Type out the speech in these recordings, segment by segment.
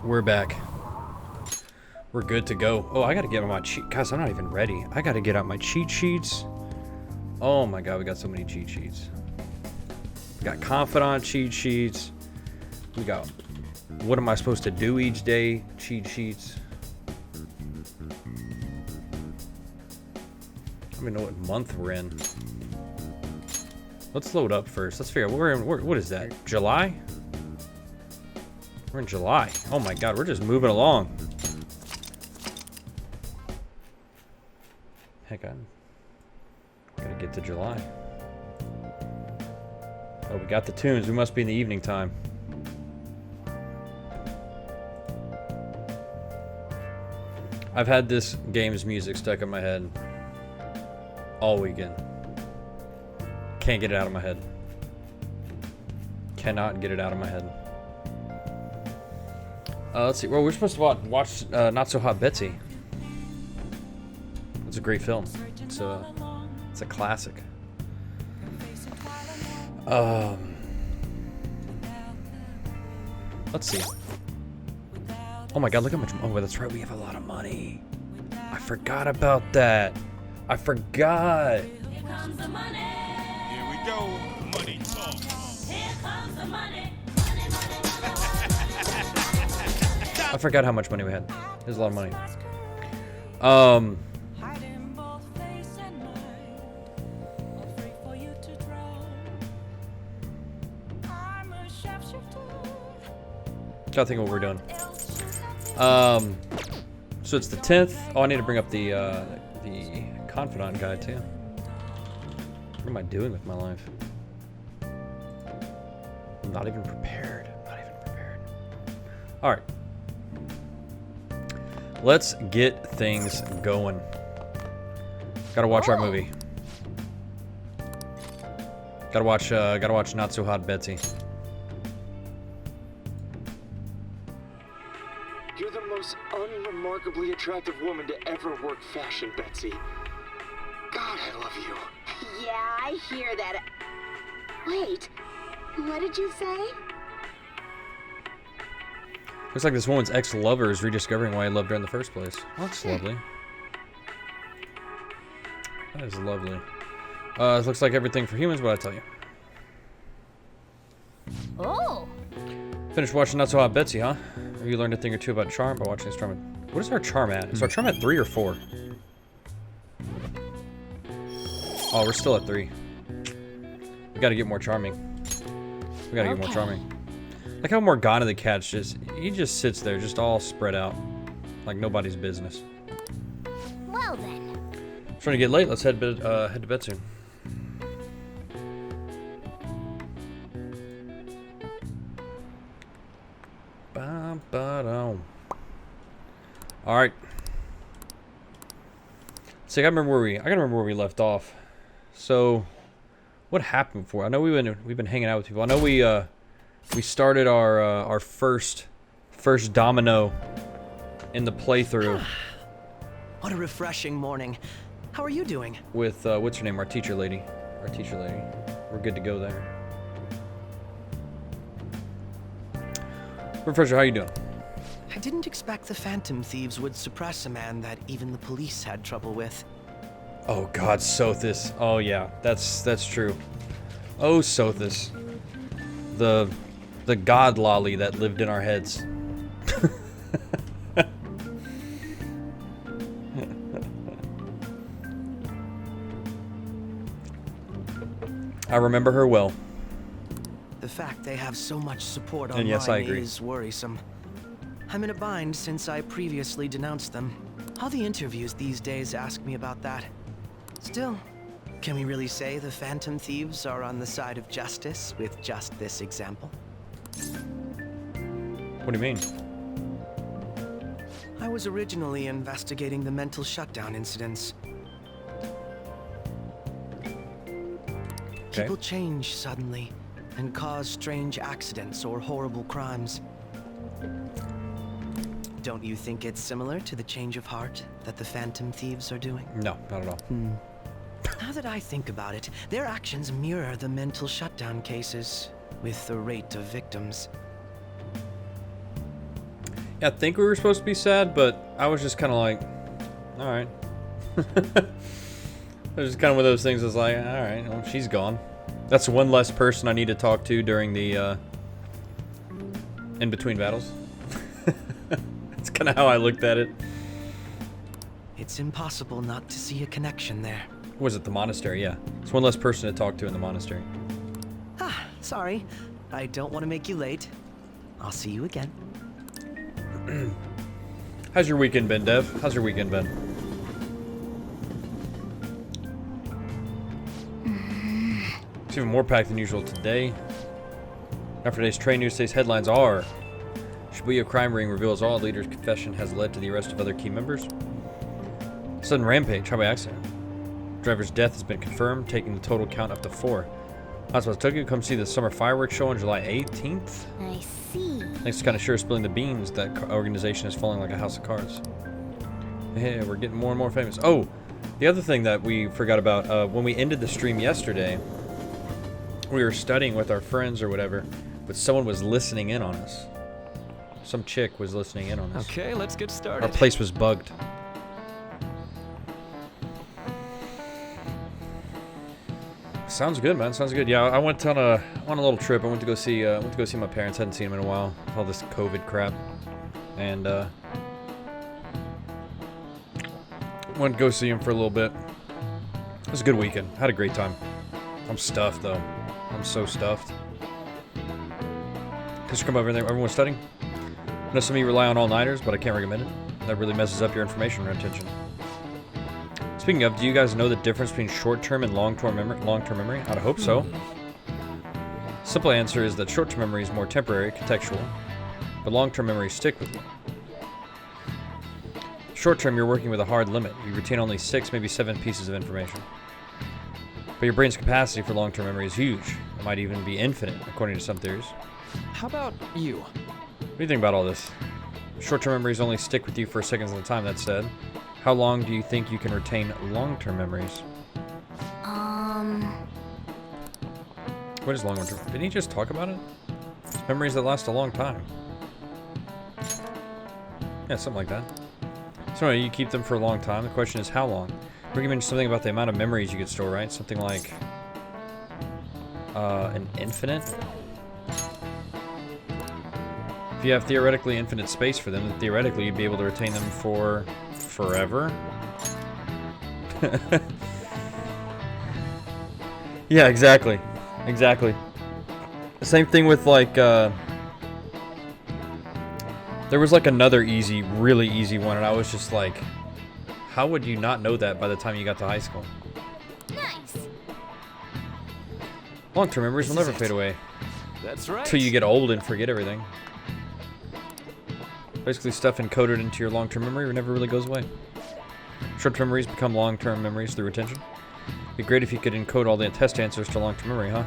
We're back. We're good to go. Oh, I gotta get my cheat. Guys, I'm not even ready. I gotta get out my cheat sheets. Oh my god, we got so many cheat sheets. We got confidant cheat sheets. We got what am I supposed to do each day cheat sheets. I don't even know what month we're in. Let's load up first. Let's figure out we're in. What is that? July? We're in July. Oh my god, we're just moving along. Heck, I gotta get to July. Oh, we got the tunes. We must be in the evening time. I've had this game's music stuck in my head all weekend. Can't get it out of my head. Cannot get it out of my head. Let's see. Well, we're supposed to watch Not So Hot Betsy. It's a great film. It's a classic. Let's see. Oh my god, look how much. Oh, that's right. We have a lot of money. I forgot about that. I forgot. Here comes the money. Here we go. Money talk. Here comes the money. I forgot how much money we had. There's a lot of money. Gotta think of what we're doing. So it's the 10th. Oh, I need to bring up the confidant guy too. What am I doing with my life? I'm not even prepared. Not even prepared. All right. Let's get things going. Gotta watch our movie. Gotta watch Not So Hot Betsy. You're the most unremarkably attractive woman to ever work fashion, Betsy. God, I love you. Yeah, I hear that. Wait, what did you say? Looks like this woman's ex-lover is rediscovering why he loved her in the first place. Oh, that's lovely. That is lovely. It looks like everything for humans, what I tell you. Oh. Finished watching Not So Hot Betsy, huh? Have you learned a thing or two about charm by watching this charm? What is our charm at? Is our charm at 3 or 4? Oh, we're still at 3. We gotta get more charming. We gotta get more charming. Like how Morgana the cat's he just sits there, just all spread out. Like nobody's business. Well then. It's trying to get late, let's head to bed soon. Alright. So I gotta remember where we left off. So what happened before? I know we've been hanging out with people. I know we started our first domino in the playthrough. What a refreshing morning. How are you doing? With what's her name? Our teacher lady. We're good to go there. Refresher, how you doing? I didn't expect the Phantom Thieves would suppress a man that even the police had trouble with. Oh God, Sothis. Oh yeah, that's true. Oh Sothis, the god lolly that lived in our heads. I remember her well. The fact they have so much support online And yes, I agree. is worrisome. I'm in a bind since I previously denounced them. All the interviews these days ask me about that. Still, can we really say the Phantom Thieves are on the side of justice with just this example? What do you mean? I was originally investigating the mental shutdown incidents. Okay. People change suddenly and cause strange accidents or horrible crimes. Don't you think it's similar to the change of heart that the Phantom Thieves are doing? No, not at all. Now that I think about it, their actions mirror the mental shutdown cases, with the rate of victims. I think we were supposed to be sad, but I was just kind of like, all right. It was just kind of one of those things. I was like, all right, well, she's gone. That's one less person I need to talk to during the in between battles. That's kind of how I looked at it. It's impossible not to see a connection there. Was it the monastery? Yeah, it's one less person to talk to in the monastery. Ah, sorry. I don't want to make you late. I'll see you again. How's your weekend been, Dev? How's your weekend been? It's even more packed than usual today. After today's train news, today's headlines are: Shibuya crime ring reveals all leader's confession has led to the arrest of other key members. Sudden rampage, how by accident. Driver's death has been confirmed, taking the total count up to 4. Hospital Tokyo, come see the summer fireworks show on July 18th. I see. Thanks to kind of sure spilling the beans, that organization is falling like a house of cards. Hey, we're getting more and more famous. Oh, the other thing that we forgot about, when we ended the stream yesterday, we were studying with our friends or whatever, but someone was listening in on us. Some chick was listening in on us. Okay, let's get started. Our place was bugged. Sounds good, man. Sounds good. Yeah, I went on a little trip. I went to go see my parents. Hadn't seen them in a while. All this COVID crap, and went to go see them for a little bit. It was a good weekend. Had a great time. I'm stuffed though. I'm so stuffed. Just come over there. Everyone's studying. I know some of you rely on all-nighters, but I can't recommend it. That really messes up your information retention. Speaking of, do you guys know the difference between short-term and long-term memory? I'd hope so. Simple answer is that short-term memory is more temporary, contextual, but long-term memories stick with you. Short-term, you're working with a hard limit. You retain only 6, maybe 7 pieces of information. But your brain's capacity for long-term memory is huge. It might even be infinite, according to some theories. How about you? What do you think about all this? Short-term memories only stick with you for seconds at a time, that said. How long do you think you can retain long-term memories? What is long-term? Didn't he just talk about it? It's memories that last a long time. Yeah, something like that. So anyway, you keep them for a long time. The question is how long? We mentioned something about the amount of memories you could store, right? Something like an infinite. If you have theoretically infinite space for them, then theoretically you'd be able to retain them for forever. Yeah, exactly. Exactly. Same thing with like there was like another easy, really easy one, and I was just like, how would you not know that by the time you got to high school? Nice. Long-term memories will never fade away. That's right. Till you get old and forget everything. Basically, stuff encoded into your long-term memory never really goes away. Short-term memories become long-term memories through retention. It'd be great if you could encode all the test answers to long-term memory, huh?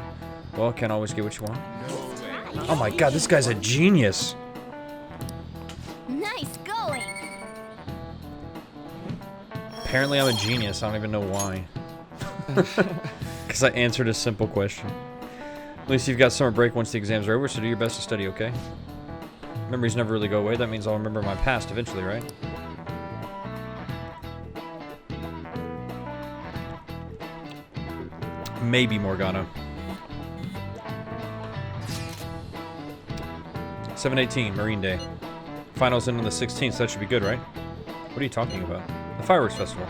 Well, can't always get what you want. Oh my god, this guy's a genius! Nice going. Apparently I'm a genius, I don't even know why. Because I answered a simple question. At least you've got summer break once the exams are over, so do your best to study, okay? Memories never really go away, that means I'll remember my past eventually, right? Maybe Morgana. 7/18, Marine Day. Finals in on the 16th, so that should be good, right? What are you talking about? The fireworks festival.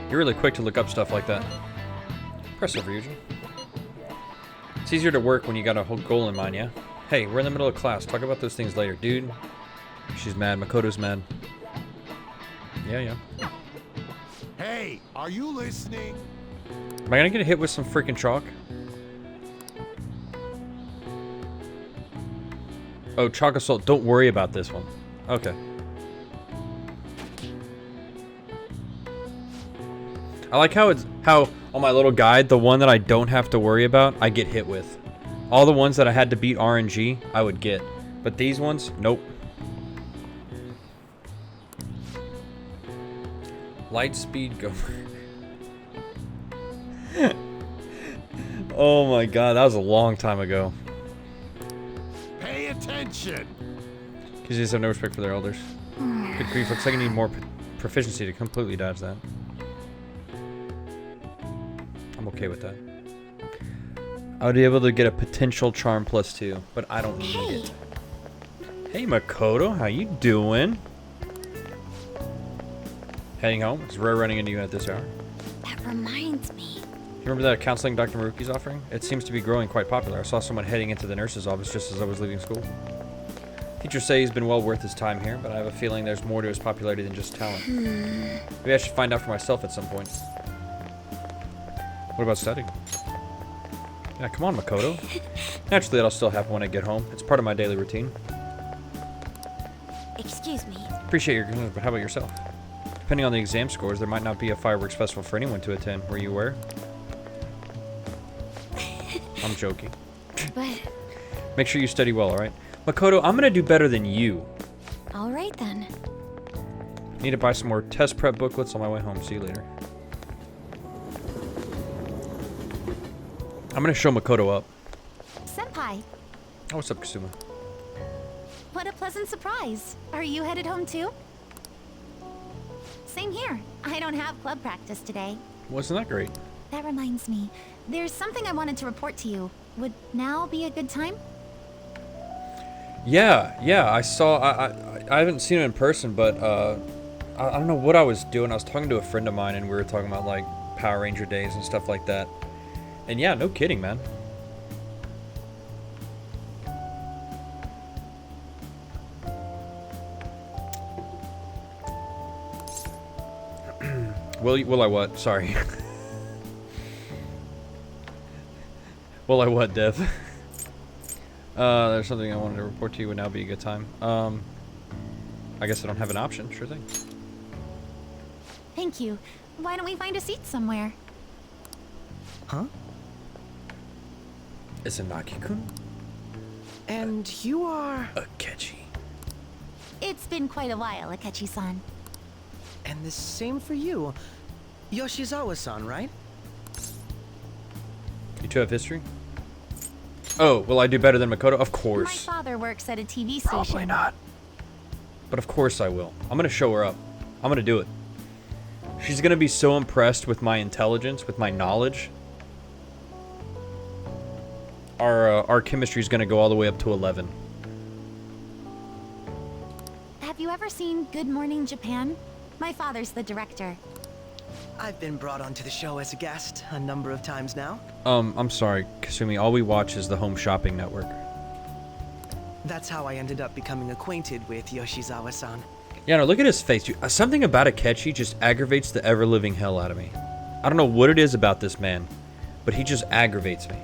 You're really quick to look up stuff like that. Press over, Eugene. It's easier to work when you got a whole goal in mind, yeah? Hey, we're in the middle of class. Talk about those things later. Dude, she's mad. Makoto's mad. Yeah. Hey, are you listening? Am I gonna get hit with some freaking chalk? Oh, chalk assault. Don't worry about this one. Okay. I like how on my little guide, the one that I don't have to worry about, I get hit with. All the ones that I had to beat RNG, I would get. But these ones, nope. Light speed go. Oh my god, that was a long time ago. Pay attention. Can These days have no respect for their elders. Good grief, looks like I need more proficiency to completely dodge that. I'm okay with that. I would be able to get a potential charm +2, but I don't need it. Hey Makoto, how you doing? Heading home? It's rare running into you at this hour. That reminds me. You remember that counseling Dr. Maruki's offering? It seems to be growing quite popular. I saw someone heading into the nurse's office just as I was leaving school. Teachers say he's been well worth his time here, but I have a feeling there's more to his popularity than just talent. Maybe I should find out for myself at some point. What about studying? Yeah, come on, Makoto. Naturally, that'll still happen when I get home. It's part of my daily routine. Excuse me. Appreciate your concern, but how about yourself? Depending on the exam scores, there might not be a fireworks festival for anyone to attend. Were you aware? I'm joking. But... Make sure you study well, alright? Makoto, I'm gonna do better than you. Alright then. Need to buy some more test prep booklets on my way home. See you later. I'm gonna show Makoto up. Senpai, Oh, what's up, Kasuma? what a pleasant surprise. Are you headed home too? Same here. I don't have club practice today. Wasn't that great? That reminds me. There's something I wanted to report to you. Would now be a good time? Yeah, I saw, I haven't seen him in person, but, I don't know what I was doing. I was talking to a friend of mine, and we were talking about, like, Power Ranger days and stuff like that. And yeah, no kidding, man. Will I what? Sorry. Will I what, Dev? There's something I wanted to report to you. Would now be a good time. I guess I don't have an option. Sure thing. Thank you. Why don't we find a seat somewhere? Huh? Is it Naki-kun? And you are... Akechi. It's been quite a while, Akechi-san. And the same for you. Yoshizawa-san, right? You two have history? Oh, will I do better than Makoto? Of My course. father works at a TV station. Probably not. But of course I will. I'm gonna show her up. I'm gonna do it. She's gonna be so impressed with my intelligence, with my knowledge. Our chemistry is gonna go all the way up to 11. Have you ever seen Good Morning Japan? My father's the director. I've been brought onto the show as a guest a number of times now. I'm sorry, Kasumi. All we watch is the Home Shopping Network. That's how I ended up becoming acquainted with Yoshizawa-san. Yeah, no, look at his face. Dude. Something about Akechi just aggravates the ever-living hell out of me. I don't know what it is about this man, but he just aggravates me.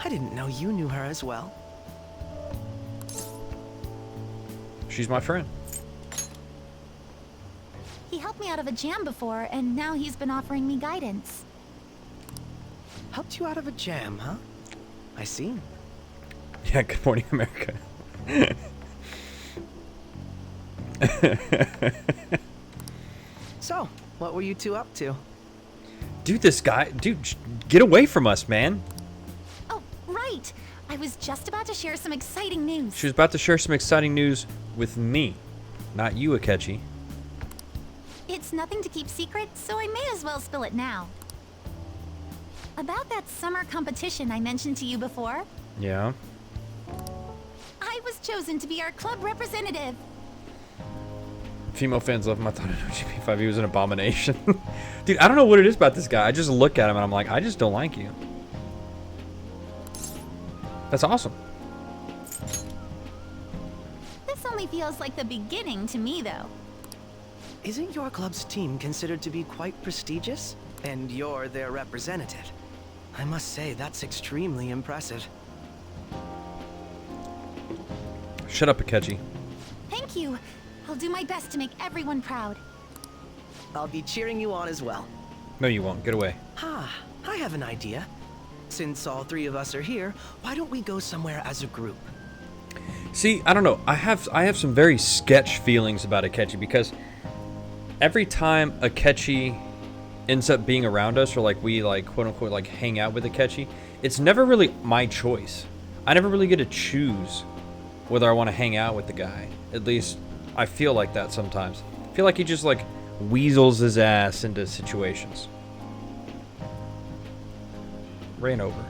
I didn't know you knew her as well. She's my friend. He helped me out of a jam before, and now he's been offering me guidance. Helped you out of a jam, huh? I see. Yeah, Good Morning America. So, what were you two up to? Dude, get away from us, man. Oh, right! I was just about to share some exciting news. She was about to share some exciting news with me, not you, Akechi. It's nothing to keep secret, so I may as well spill it now. About that summer competition I mentioned to you before, Yeah. I was chosen to be our club representative. Female fans love him. I thought in GP5 he was an abomination. Dude, I don't know what it is about this guy. I just look at him and I'm like, I just don't like you. That's awesome. This only feels like the beginning to me, though. Isn't your club's team considered to be quite prestigious? And you're their representative. I must say, that's extremely impressive. Shut up, Akechi. Thank you. I'll do my best to make everyone proud. I'll be cheering you on as well. No, you won't. Get away. Ah, I have an idea. Since all three of us are here, why don't we go somewhere as a group? See, I don't know. I have some very sketch feelings about Akechi because every time Akechi ends up being around us, or like we like quote unquote like hang out with Akechi, it's never really my choice. I never really get to choose whether I want to hang out with the guy. At least I feel like that sometimes. I feel like he just like weasels his ass into situations. Ran over.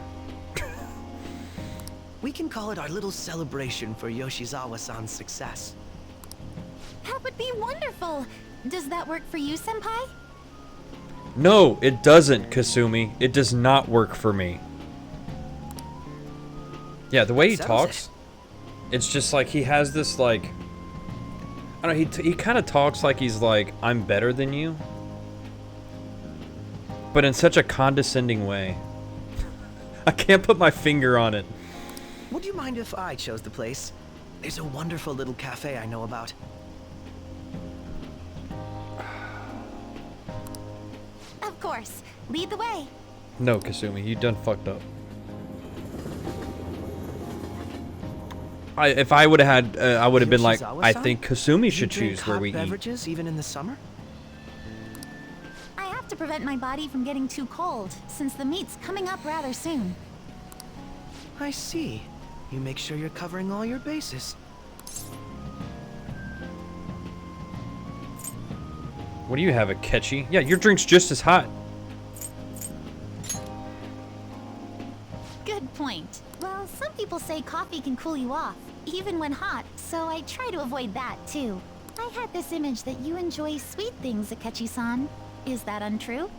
We can call it our little celebration for Yoshizawa-san's success. That would be wonderful. Does that work for you, Senpai? No, it doesn't, Kasumi. It does not work for me. Yeah, the way he talks, it's just like he has this like, I don't know, he kind of talks like he's like, I'm better than you. But in such a condescending way. I can't put my finger on it. Would you mind if I chose the place? There's a wonderful little cafe I know about. Of course. Lead the way. No, Kasumi, you done fucked up. If I would have had, I would have been like, I think Kasumi should choose where we eat. Beverages even in the summer? I have to prevent my body from getting too cold, since the meet's coming up rather soon. I see. You make sure you're covering all your bases. What do you have, a Ketchy? Yeah, your drink's just as hot. Good point. Well, some people say coffee can cool you off, even when hot, so I try to avoid that, too. I had this image that you enjoy sweet things, Akechi-san. Is that untrue?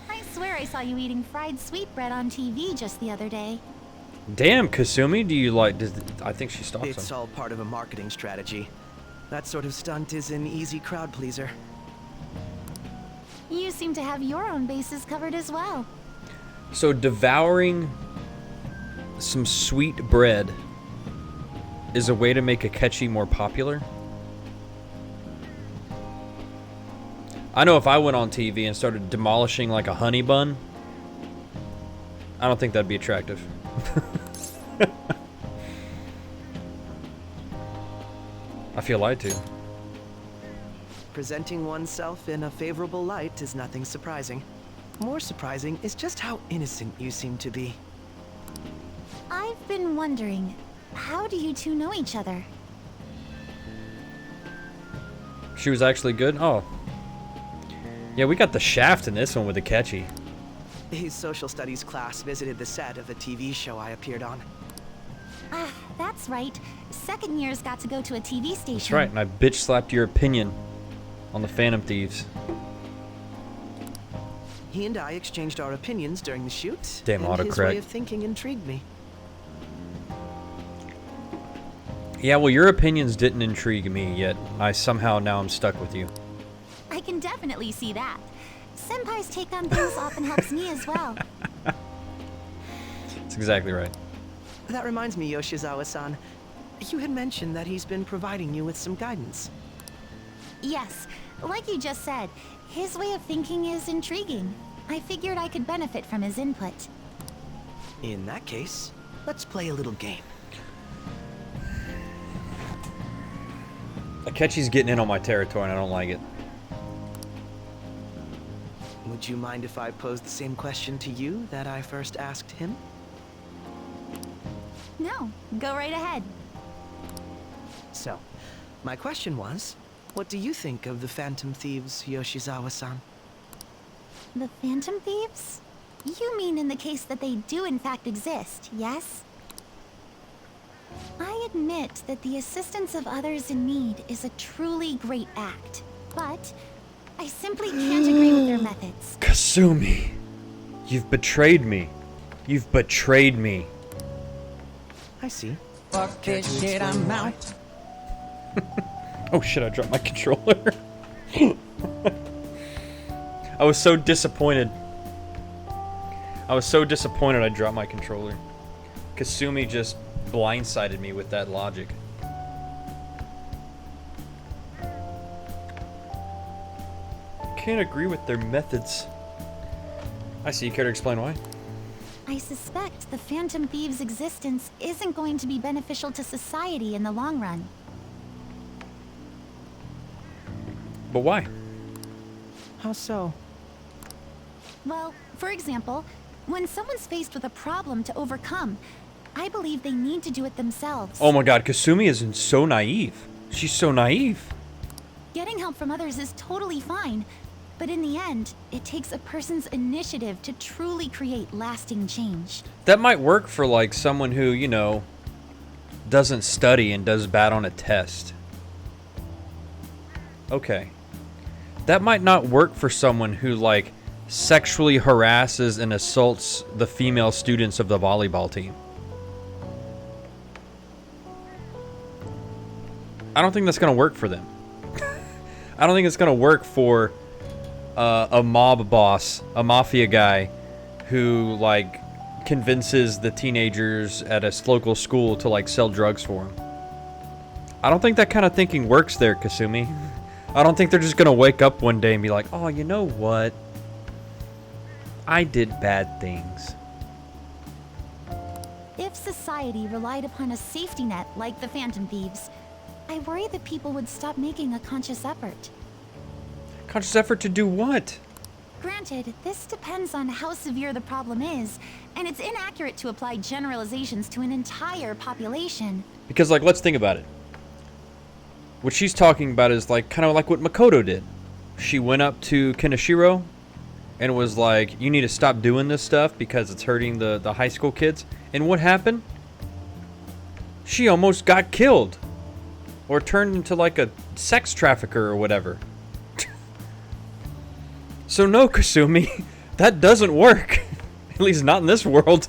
I swear I saw you eating fried sweetbread on TV just the other day. Damn, Kasumi, do you like... I think she stalks It's him. all part of a marketing strategy. That sort of stunt is an easy crowd pleaser. You seem to have your own bases covered as well. So devouring some sweet bread is a way to make Akechi more popular? I know if I went on TV and started demolishing like a honey bun, I don't think that'd be attractive. I feel lied to. Presenting oneself in a favorable light is nothing surprising. More surprising is just how innocent you seem to be. I've been wondering, how do you two know each other? She was actually good? Oh. Yeah, we got the shaft in this one with Akechi. His social studies class visited the set of a TV show I appeared on. Ah, that's right. Second years got to go to a TV station. That's right, and I bitch slapped your opinion on the Phantom Thieves. He and I exchanged our opinions during the shoot. Damn and his autocrat. way of thinking intrigued me. Yeah, well, your opinions didn't intrigue me, yet I somehow now I'm stuck with you. I can definitely see that. Senpai's take on things often helps me as well. That's exactly right. That reminds me, Yoshizawa-san. You had mentioned that he's been providing you with some guidance. Yes, like you just said, his way of thinking is intriguing. I figured I could benefit from his input. In that case, let's play a little game. Akechi's getting in on my territory and I don't like it. Would you mind if I posed the same question to you that I first asked him? No, go right ahead. So, my question was, what do you think of the Phantom Thieves, Yoshizawa-san? The Phantom Thieves? You mean in the case that they do in fact exist, yes? I admit that the assistance of others in need is a truly great act, but I simply can't agree with their methods. Kasumi, you've betrayed me. You've betrayed me. I see. Fuck this shit, I'm out. Oh shit, I dropped my controller. I was so disappointed. I dropped my controller. Kasumi just blindsided me with that logic. Can't agree with their methods. I see. You care to explain why? I suspect the Phantom Thieves' existence isn't going to be beneficial to society in the long run. But why? How so? Well, for example, when someone's faced with a problem to overcome, I believe they need to do it themselves. Oh my god, Kasumi is so naive. She's so naive. Getting help from others is totally fine, but in the end, it takes a person's initiative to truly create lasting change. That might work for like someone who, you know, doesn't study and does bad on a test. Okay. That might not work for someone who like sexually harasses and assaults the female students of the volleyball team. I don't think that's going to work for them. I don't think it's going to work for a mob boss, a mafia guy who like convinces the teenagers at a local school to like sell drugs for him. I don't think that kind of thinking works there, Kasumi. I don't think they're just going to wake up one day and be like, oh, you know what? I did bad things. If society relied upon a safety net like the Phantom Thieves, I worry that people would stop making a conscious effort. Conscious effort to do what? Granted, this depends on how severe the problem is, and it's inaccurate to apply generalizations to an entire population. Because, like, let's think about it. What she's talking about is, like, kind of like what Makoto did. She went up to Kenishiro and was like, you need to stop doing this stuff because it's hurting the high school kids. And what happened? She almost got killed. Or turned into, like, a sex trafficker or whatever. So no, Kasumi, that doesn't work. At least not in this world.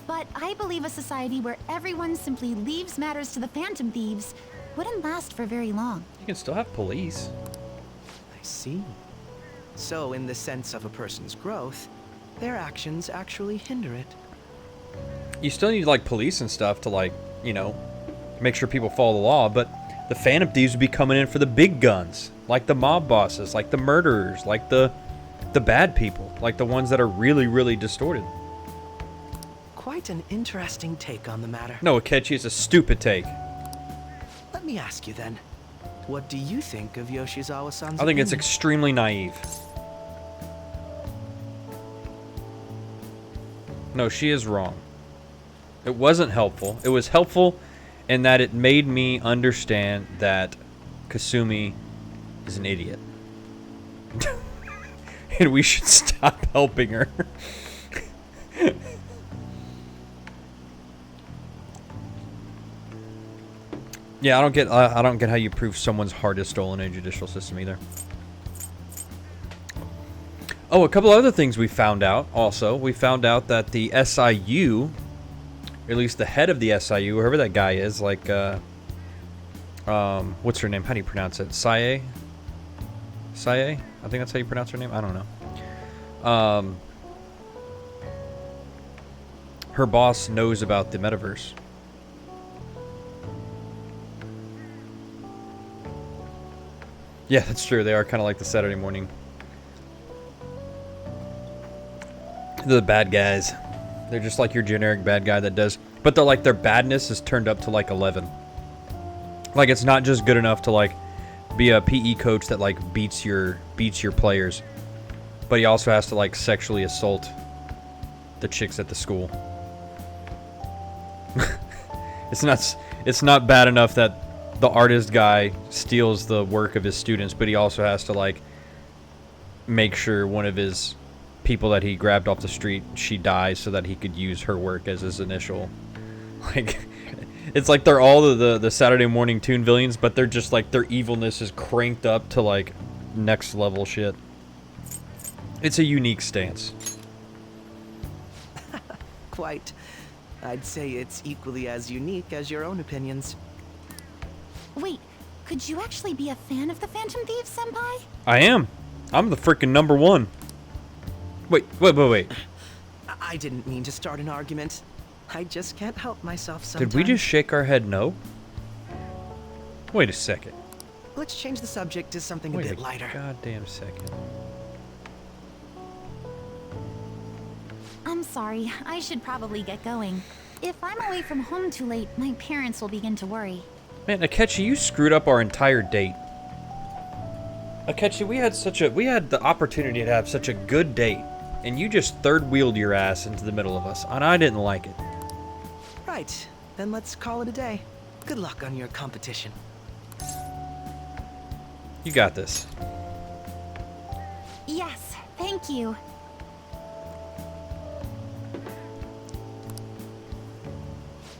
But I believe a society where everyone simply leaves matters to the Phantom Thieves wouldn't last for very long. You can still have police. I see. So, in the sense of a person's growth, their actions actually hinder it. You still need, like, police and stuff to, like, you know, make sure people follow the law, but the Phantom Thieves would be coming in for the big guns. Like the mob bosses, like the murderers, like the bad people, like the ones that are really, really distorted. Quite an interesting take on the matter. No, Akechi, it's a stupid take. Let me ask you then, what do you think of Yoshizawa-san's I think it's opinion? extremely naive. No, she is wrong. It wasn't helpful. It was helpful in that it made me understand that Kasumi is an idiot. And we should stop helping her. Yeah, I don't get how you prove someone's heart is stolen in a judicial system either. Oh, a couple other things we found out also. We found out that the SIU, or at least the head of the SIU, whoever that guy is, like, what's her name? How do you pronounce it? Sae? Sae? I think that's how you pronounce her name. I don't know. Her boss knows about the metaverse. Yeah, that's true. They are kind of like the Saturday morning. They're the bad guys. They're just like your generic bad guy that does... But they're like, their badness is turned up to like 11. Like, it's not just good enough to like be a PE coach that like beats your players, but he also has to like sexually assault the chicks at the school. It's not bad enough that the artist guy steals the work of his students, but he also has to like make sure one of his people that he grabbed off the street, she dies so that he could use her work as his initial, like, it's like they're all the Saturday morning Toon villains, but they're just like, their evilness is cranked up to like next level shit. It's a unique stance. Quite. I'd say it's equally as unique as your own opinions. Wait, could you actually be a fan of the Phantom Thieves, Senpai? I am. I'm the freaking number one. Wait. I didn't mean to start an argument. I just can't help myself sometimes. Did we just shake our head no? Wait a second. Let's change the subject to something Wait a bit lighter. Goddamn second. I'm sorry, I should probably get going. If I'm away from home too late, my parents will begin to worry. Man, Akechi, you screwed up our entire date. Akechi, we had the opportunity to have such a good date, and you just third-wheeled your ass into the middle of us, and I didn't like it. Right, then let's call it a day. Good luck on your competition. You got this. Yes, thank you.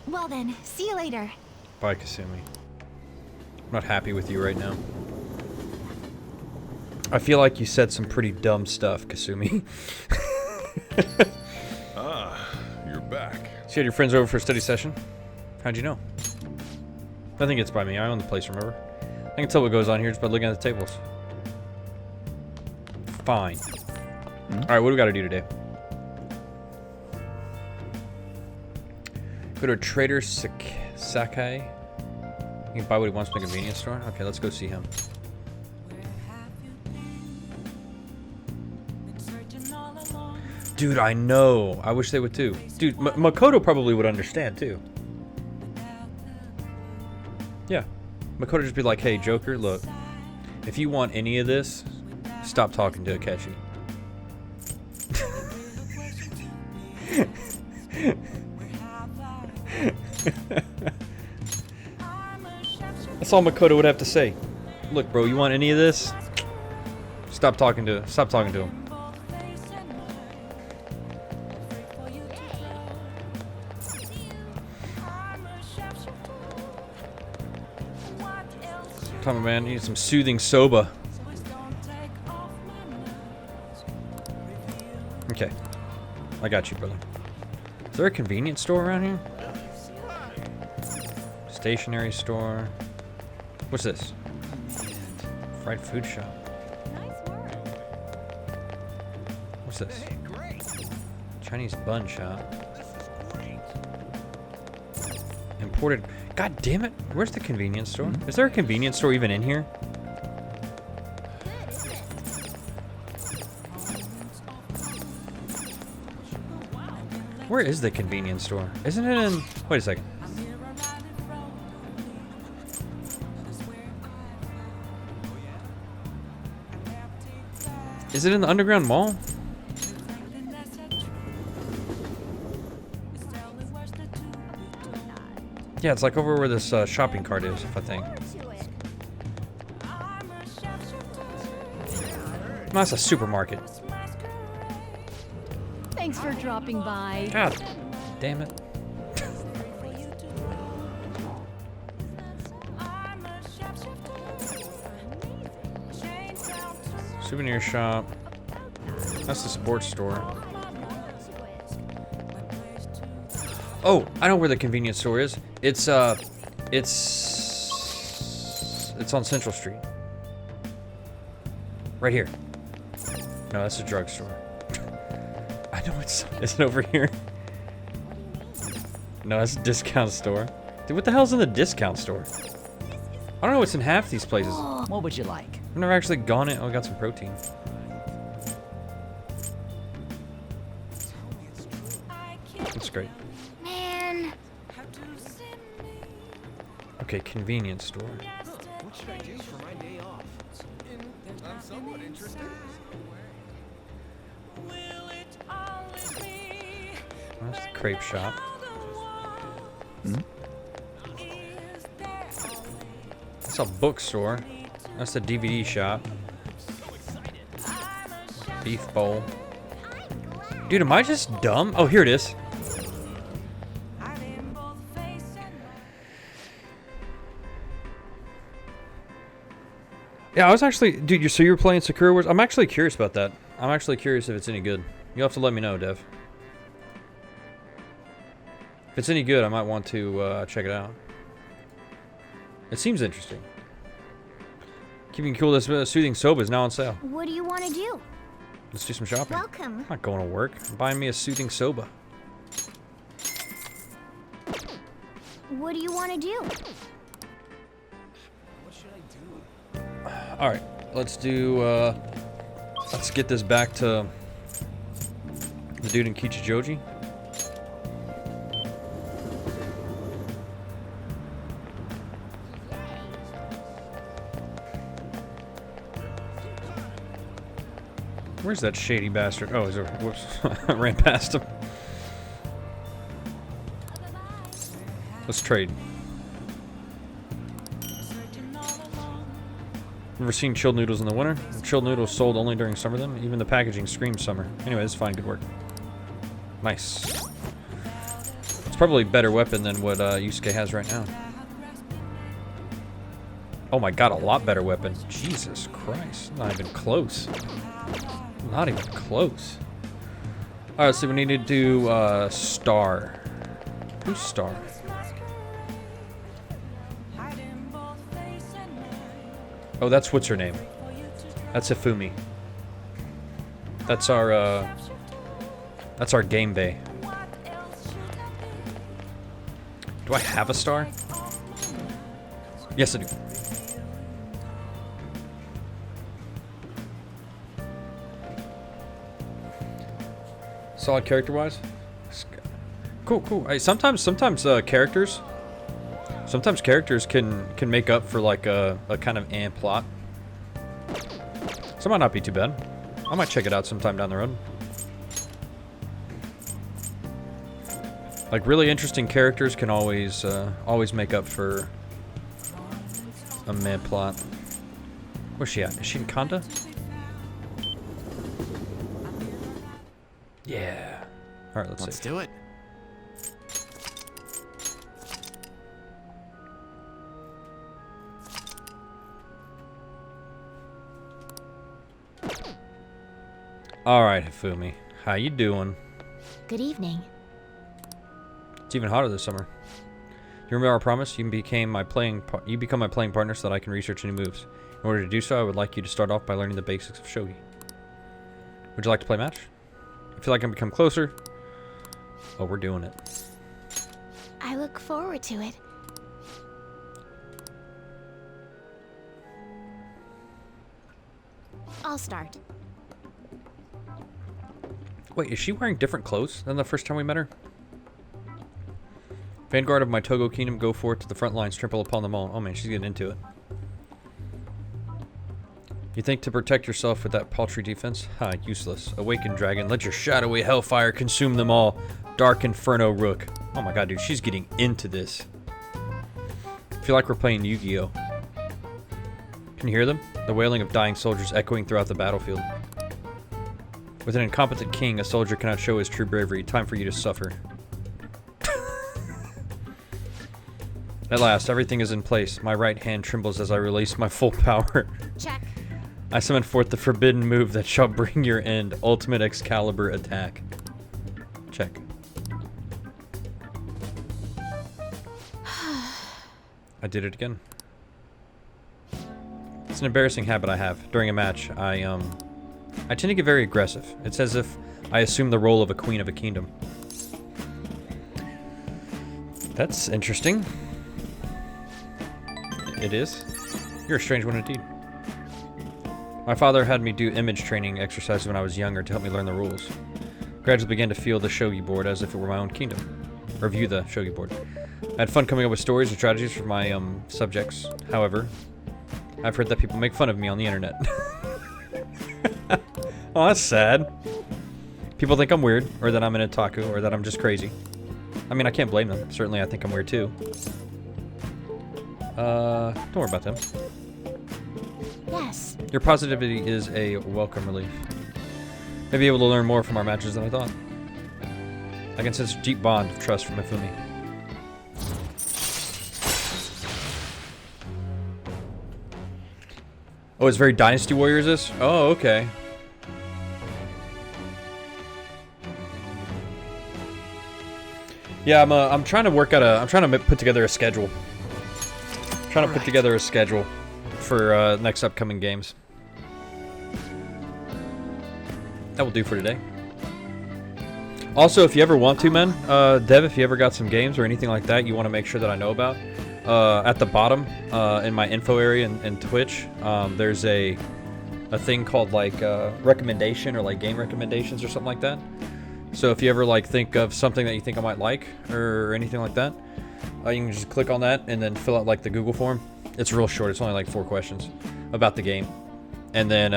Well then, see you later. Bye, Kasumi. I'm not happy with you right now. I feel like you said some pretty dumb stuff, Kasumi. You're back. So you had your friends over for a study session? How'd you know? Nothing gets by me. I own the place, remember? I can tell what goes on here just by looking at the tables. Fine. Alright, what do we gotta do today? Go to a Trader Sakai. You can buy what he wants from the convenience store? Okay, let's go see him. Dude, I know. I wish they would too. Dude, Makoto probably would understand too. Yeah. Makoto just be like, hey, Joker, look. If you want any of this, stop talking to Akechi. That's all Makoto would have to say. Look, bro, you want any of this? Stop talking to him. Come on, man, you need some soothing soba. Okay. I got you, brother. Is there a convenience store around here? Stationery store. What's this? Fried food shop. What's this? Chinese bun shop. Imported. God damn it. Where's the convenience store? Is there a convenience store even in here? Where is the convenience store? Isn't it in... Wait a second. Is it in the underground mall? Yeah, it's like over where this shopping cart is, I think. No, that's a supermarket. Thanks for dropping by. God damn it. Souvenir shop. That's the sports store. Oh, I know where the convenience store is. It's on Central Street. Right here. No, that's a drugstore. I know is it over here? No, that's a discount store. Dude, what the hell's in the discount store? I don't know what's in half these places. What would you like? I've never actually gone in. Oh, I got some protein. That's great. Man. Okay, convenience store. What should I do for my day off? I'm somewhat interested. That's the crepe shop. That's a bookstore. That's the DVD shop. Beef bowl. Dude, am I just dumb? Oh, here it is. Yeah, I was actually... Dude, so you were playing Sakura Wars? I'm actually curious about that. I'm actually curious if it's any good. You'll have to let me know, Dev. If it's any good, I might want to check it out. It seems interesting. Keeping cool, this soothing soba is now on sale. What do you want to do? Let's do some shopping. Welcome. I'm not going to work. I'm buying me a soothing soba. What do you want to do? All right, let's do. Let's get this back to the dude in Kichijoji. Where's that shady bastard? Oh, he's over. Whoops. I ran past him. Let's trade. Ever seen chilled noodles in the winter? Chilled noodles sold only during summer then? Even the packaging screams summer. Anyway, it's fine. Good work. Nice. It's probably a better weapon than what Yusuke has right now. Oh my god, a lot better weapon. Jesus Christ. Not even close. Not even close. Alright, so we need to do Star. Who's Star? Oh, that's what's her name. That's Ifumi. That's our game bay. Do I have a star? Yes, I do. Solid character-wise. Cool, cool. Hey, sometimes characters can make up for like a kind of plot. So it might not be too bad. I might check it out sometime down the road. Like really interesting characters can always make up for a meh plot. Where's she at? Is she in Kanda? Yeah. All right, let's do it. All right, Hifumi. How you doing? Good evening. It's even hotter this summer. You remember our promise? You become my playing partner so that I can research new moves. In order to do so, I would like you to start off by learning the basics of shogi. Would you like to play match? I feel like I can become closer. Oh, we're doing it. I look forward to it. I'll start. Wait, is she wearing different clothes than the first time we met her? Vanguard of my Togo Kingdom, go forth to the front lines, trample upon them all. Oh man, she's getting into it. You think to protect yourself with that paltry defense? Ha, useless. Awaken, dragon. Let your shadowy hellfire consume them all. Dark Inferno Rook. Oh my god, dude, she's getting into this. I feel like we're playing Yu-Gi-Oh! Can you hear them? The wailing of dying soldiers echoing throughout the battlefield. With an incompetent king, a soldier cannot show his true bravery. Time for you to suffer. At last, everything is in place. My right hand trembles as I release my full power. Check. I summon forth the forbidden move that shall bring your end. Ultimate Excalibur attack. Check. I did it again. It's an embarrassing habit I have. During a match, I tend to get very aggressive. It's as if I assume the role of a queen of a kingdom. That's interesting. It is. You're a strange one indeed. My father had me do image training exercises when I was younger to help me learn the rules. Gradually began to feel the shogi board as if it were my own kingdom. Or view the shogi board. I had fun coming up with stories and strategies for my subjects. However, I've heard that people make fun of me on the internet. Oh, that's sad. People think I'm weird, or that I'm an otaku, or that I'm just crazy. I mean, I can't blame them. Certainly, I think I'm weird too. Don't worry about them. Yes. Your positivity is a welcome relief. May be able to learn more from our matches than I thought. I can sense a deep bond of trust from Ifumi. Oh, it's very Dynasty Warriors this? Oh, okay. Yeah, I'm trying to work out I'm trying to put together a schedule. Trying to put together a schedule for next upcoming games. That will do for today. Also, if you ever want to, man, Dev, if you ever got some games or anything like that you want to make sure that I know about, at the bottom in my info area in Twitch, there's a thing called like recommendation or like game recommendations or something like that. So if you ever like think of something that you think I might like or anything like that, you can just click on that and then fill out like the Google form. It's real short. It's only like 4 questions about the game, and then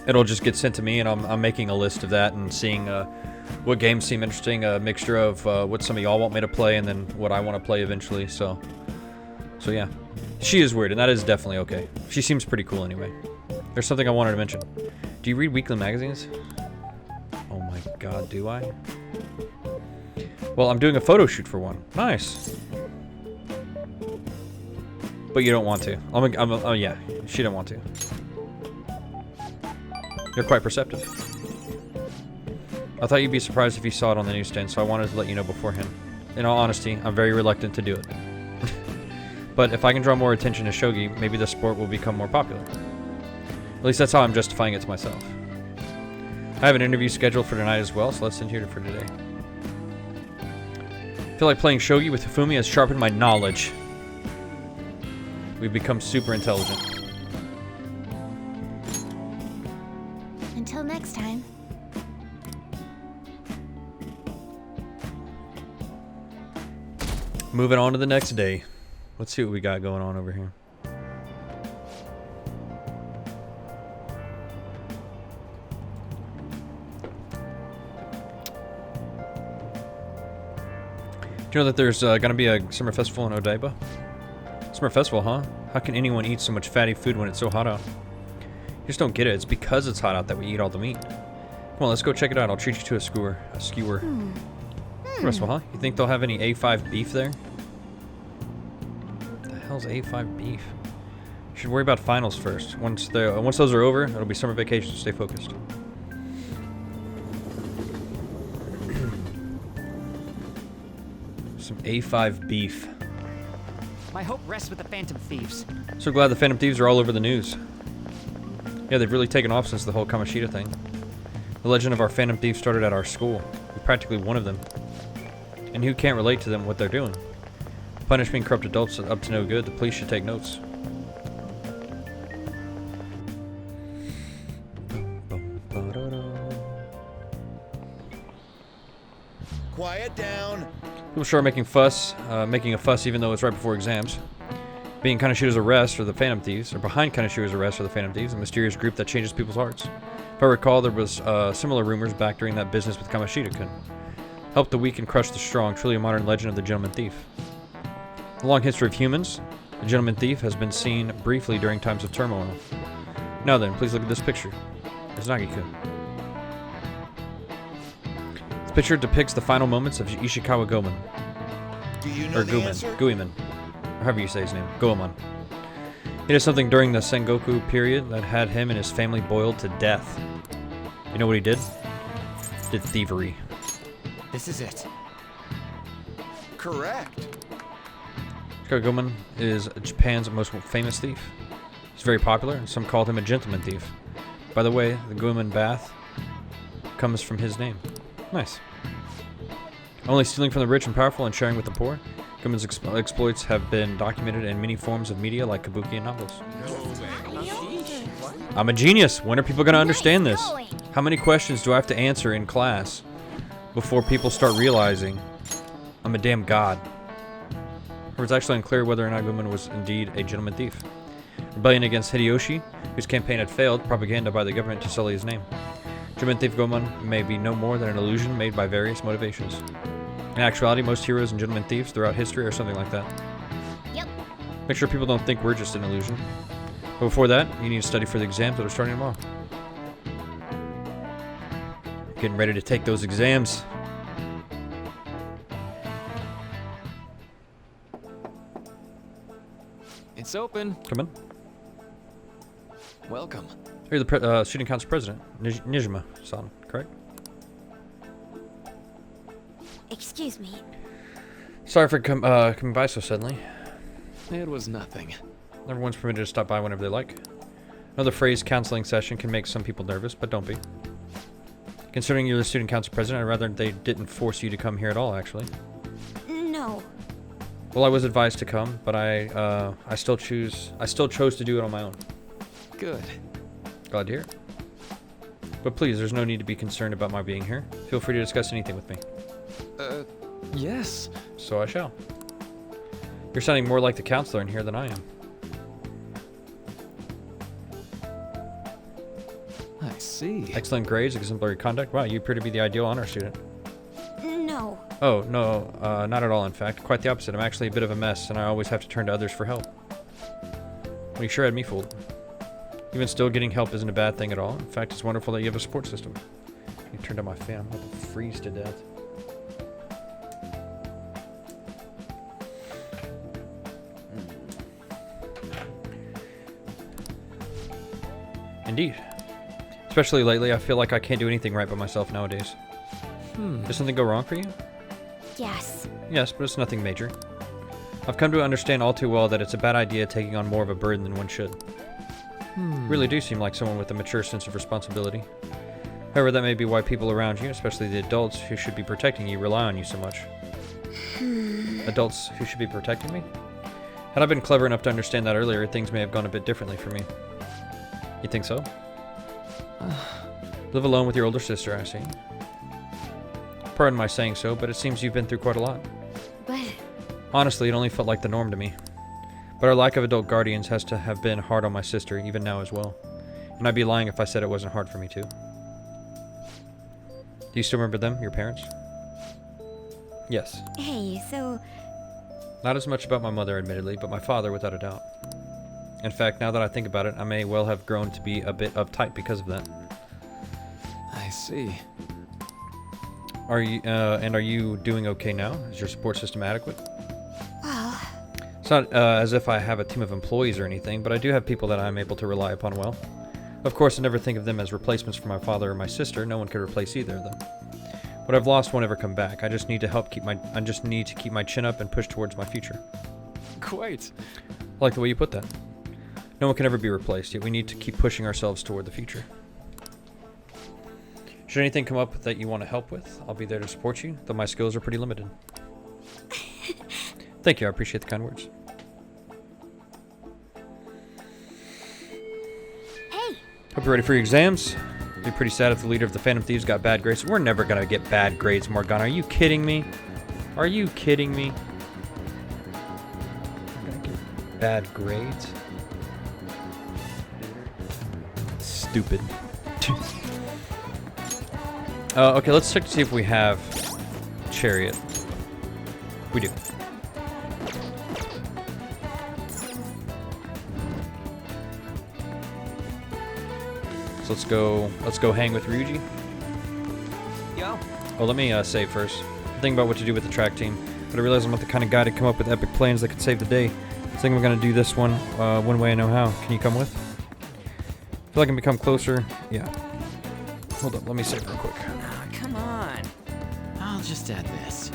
it'll just get sent to me, and I'm making a list of that and seeing what games seem interesting, a mixture of what some of y'all want me to play and then what I want to play eventually. So yeah, she is weird, and that is definitely okay. She seems pretty cool anyway. There's something I wanted to mention. Do you read weekly magazines? Oh my god, do I? Well, I'm doing a photo shoot for one. Nice. But you don't want to. Oh yeah, she don't want to. You're quite perceptive. I thought you'd be surprised if you saw it on the newsstand, so I wanted to let you know beforehand. In all honesty, I'm very reluctant to do it. But if I can draw more attention to shogi, maybe the sport will become more popular. At least that's how I'm justifying it to myself. I have an interview scheduled for tonight as well, so let's end here for today. I feel like playing shogi with Hifumi has sharpened my knowledge. We've become super intelligent. Until next time. Moving on to the next day. Let's see what we got going on over here. Do you know that there's going to be a summer festival in Odaiba? Summer festival, huh? How can anyone eat so much fatty food when it's so hot out? You just don't get it. It's because it's hot out that we eat all the meat. Come on, let's go check it out. I'll treat you to a skewer. Festival, huh? You think they'll have any A5 beef there? What the hell's A5 beef? You should worry about finals first. Once those are over, it'll be summer vacation, so stay focused. Some A5 beef. My hope rests with the Phantom Thieves. So glad the Phantom Thieves are all over the news. Yeah, they've really taken off since the whole Kamoshida thing. The legend of our Phantom Thieves started at our school. We're practically one of them. And who can't relate to them what they're doing? Punishing corrupt adults up to no good. The police should take notes. Quiet down. People sure are making a fuss even though it's right before exams. Being Kaneshira's arrest or the Phantom Thieves, or behind Kaneshira's arrest or the Phantom Thieves, a mysterious group that changes people's hearts. If I recall, there was similar rumors back during that business with Kamoshida-kun. Help the weak and crush the strong, truly a modern legend of the Gentleman Thief. The long history of humans, the Gentleman Thief has been seen briefly during times of turmoil. Now then, please look at this picture. It's Nagi-kun. This picture depicts the final moments of Ishikawa Goemon. Do you know Or the Guiman. answer? Guiman. Or however you say his name. Goemon. He did something during the Sengoku period that had him and his family boiled to death. You know what he did? Did thievery. This is it. Correct. Ishikawa Goemon is Japan's most famous thief. He's very popular, and some called him a gentleman thief. By the way, the Goemon bath comes from his name. Nice. Only stealing from the rich and powerful and sharing with the poor, Goemon's exploits have been documented in many forms of media like kabuki and novels. I'm a genius. When are people going to understand this? How many questions do I have to answer in class before people start realizing I'm a damn god? Or it's actually unclear whether or not Goemon was indeed a gentleman thief. Rebellion against Hideyoshi, whose campaign had failed, propaganda by the government to sully his name. Gentleman thief Goemon may be no more than an illusion made by various motivations. In actuality, most heroes and gentleman thieves throughout history are something like that. Yep. Make sure people don't think we're just an illusion. But before that, you need to study for the exams that are starting tomorrow. Getting ready to take those exams. It's open. Come in. Welcome. You're the student council president, Nijima-san, correct? Excuse me. Sorry for coming by so suddenly. It was nothing. Everyone's permitted to stop by whenever they like. I know the phrase counseling session can make some people nervous, but don't be. Considering you're the student council president, I'd rather they didn't force you to come here at all, actually. No. Well, I was advised to come, but I still chose to do it on my own. Good. Glad to hear it. But please, there's no need to be concerned about my being here. Feel free to discuss anything with me. Yes. So I shall. You're sounding more like the counselor in here than I am. Nice. see. Excellent grades, exemplary conduct. Wow, you appear to be the ideal honor student. No. Oh, no, not at all, in fact. Quite the opposite. I'm actually a bit of a mess, and I always have to turn to others for help. Well, you sure had me fooled. Even still, getting help isn't a bad thing at all. In fact, it's wonderful that you have a support system. You turned on my fan. I'm about to freeze to death. Indeed. Especially lately, I feel like I can't do anything right by myself nowadays. Did something go wrong for you? Yes. Yes, but it's nothing major. I've come to understand all too well that it's a bad idea taking on more of a burden than one should. Really do seem like someone with a mature sense of responsibility. However, that may be why people around you, especially the adults who should be protecting you, rely on you so much. Adults who should be protecting me? Had I been clever enough to understand that earlier, things may have gone a bit differently for me. You think so? Live alone with your older sister, I see. Pardon my saying so, but it seems you've been through quite a lot. But... Honestly, it only felt like the norm to me. But our lack of adult guardians has to have been hard on my sister, even now as well. And I'd be lying if I said it wasn't hard for me too. Do you still remember them, your parents? Yes. Hey, so... Not as much about my mother, admittedly, but my father, without a doubt. In fact, now that I think about it, I may well have grown to be a bit uptight because of that. I see. Are you doing okay now? Is your support system adequate? Well... It's not as if I have a team of employees or anything, but I do have people that I'm able to rely upon well. Of course, I never think of them as replacements for my father or my sister. No one could replace either of them. What I've lost won't ever come back. I just need to keep my chin up and push towards my future. Quite. I like the way you put that. No one can ever be replaced, yet we need to keep pushing ourselves toward the future. Should anything come up that you want to help with, I'll be there to support you, though my skills are pretty limited. Thank you, I appreciate the kind words. Hey! Hope you're ready for your exams. It'd be pretty sad if the leader of the Phantom Thieves got bad grades. We're never gonna get bad grades, Morgana. Are you kidding me? Are you kidding me? We're gonna get bad grades? Stupid. Okay, let's check to see if we have Chariot. We do. So let's go hang with Ryuji. Yo. Oh, let me save first. I'm thinking about what to do with the track team, but I realize I'm not the kind of guy to come up with epic plans that could save the day. I think I'm gonna do this one way I know how. Can you come with? I feel like I can become closer. Yeah. Hold up, let me save real quick. Ah, come on. I'll just add this.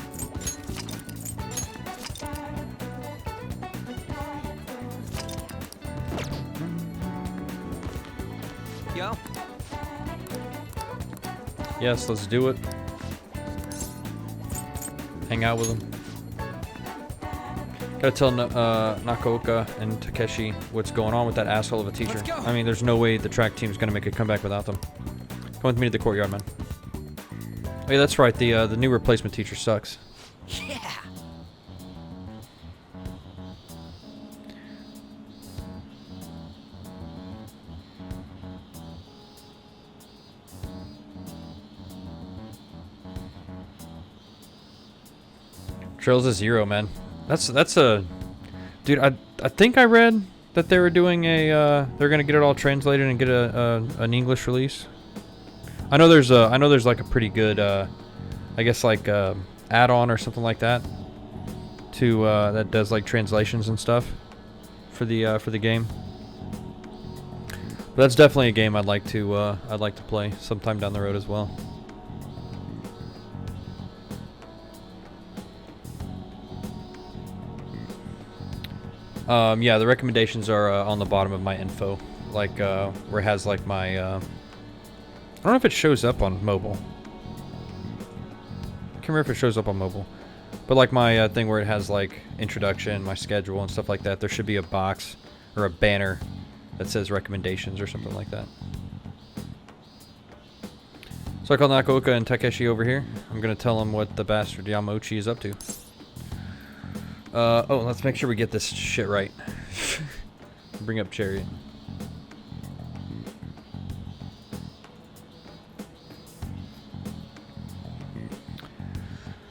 Yo. Yes, let's do it. Hang out with them. Gotta tell Nakaoka and Takeshi what's going on with that asshole of a teacher. I mean, there's no way the track team's gonna make a comeback without them. Come with me to the courtyard, man. Oh yeah, that's right. The new replacement teacher sucks. Yeah. Trails of Zero, man. That's a dude. I think I read that they were doing a they're gonna get it all translated and get an English release. I know there's like a pretty good I guess like add-on or something like that to that does like translations and stuff for the game. But that's definitely a game I'd like to play sometime down the road as well. Yeah, the recommendations are on the bottom of my info, like where it has like my. I don't know if it shows up on mobile. I can't remember if it shows up on mobile, but like my thing where it has like introduction, my schedule, and stuff like that. There should be a box or a banner that says recommendations or something like that. So I call Nakaoka and Takeshi over here. I'm gonna tell them what the bastard Yamochi is up to. Oh, let's make sure we get this shit right. Bring up Chariot.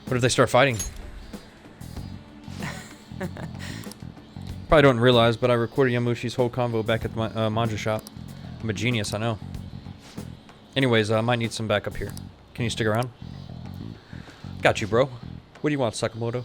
What if they start fighting? Probably don't realize, but I recorded Yamushi's whole convo back at the manga shop. I'm a genius, I know. Anyways, I might need some backup here. Can you stick around? Got you, bro. What do you want, Sakamoto?